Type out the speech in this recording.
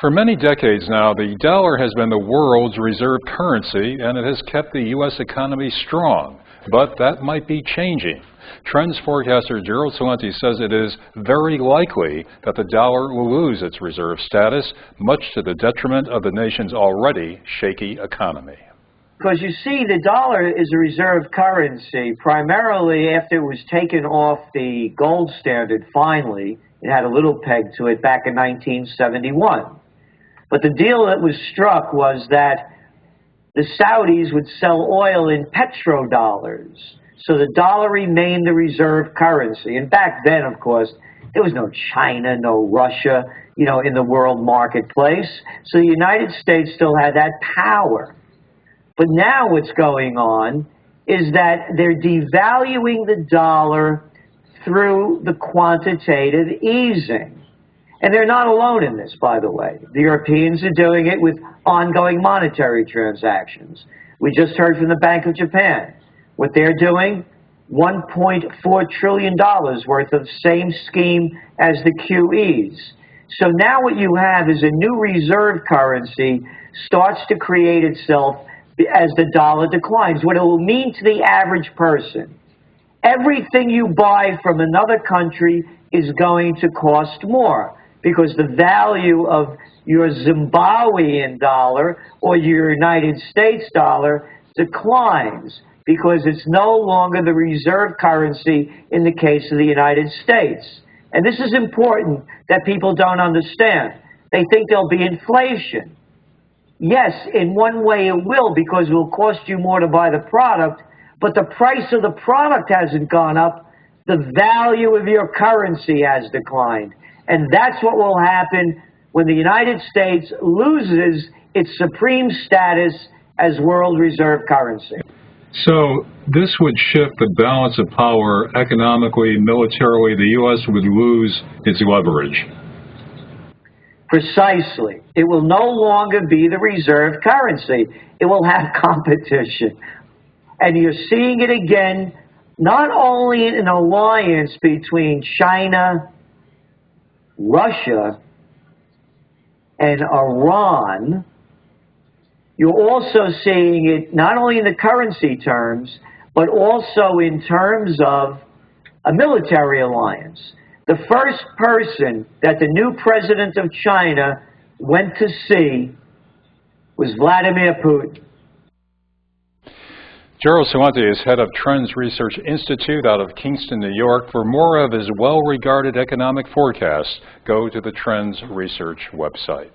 For many decades now, the dollar has been the world's reserve currency, and it has kept the U.S. economy strong. But that might be changing. Trends forecaster Gerald Celente says it is very likely that the dollar will lose its reserve status, much to the detriment of the nation's already shaky economy. Because you see, the dollar is a reserve currency primarily after it was taken off the gold standard finally. It had a little peg to it back in 1971. But the deal that was struck was that the Saudis would sell oil in petrodollars. So the dollar remained the reserve currency. And back then, of course, there was no China, no Russia, in the world marketplace. So the United States still had that power. But now what's going on is that they're devaluing the dollar through the quantitative easing. And they're not alone in this, by the way. The Europeans are doing it with ongoing monetary transactions. We just heard from the Bank of Japan. What they're doing, $1.4 trillion worth of same scheme as the QEs. So now what you have is a new reserve currency starts to create itself as the dollar declines. What it will mean to the average person, everything you buy from another country is going to cost more because the value of your Zimbabwean dollar or your United States dollar declines because it's no longer the reserve currency in the case of the United States. And this is important that people don't understand. They think there'll be inflation. Yes, in one way it will, because it will cost you more to buy the product, but the price of the product hasn't gone up. The value of your currency has declined. And that's what will happen when the United States loses its supreme status as world reserve currency. So this would shift the balance of power economically, militarily. The U.S. would lose its leverage. Precisely. It will no longer be the reserve currency. It will have competition. And you're seeing it again, not only in an alliance between China, Russia, and Iran. You're also seeing it not only in the currency terms, but also in terms of a military alliance. The first person that the new president of China went to see was Vladimir Putin. Gerald Celente is head of Trends Research Institute out of Kingston, New York. For more of his well-regarded economic forecasts, go to the Trends Research website.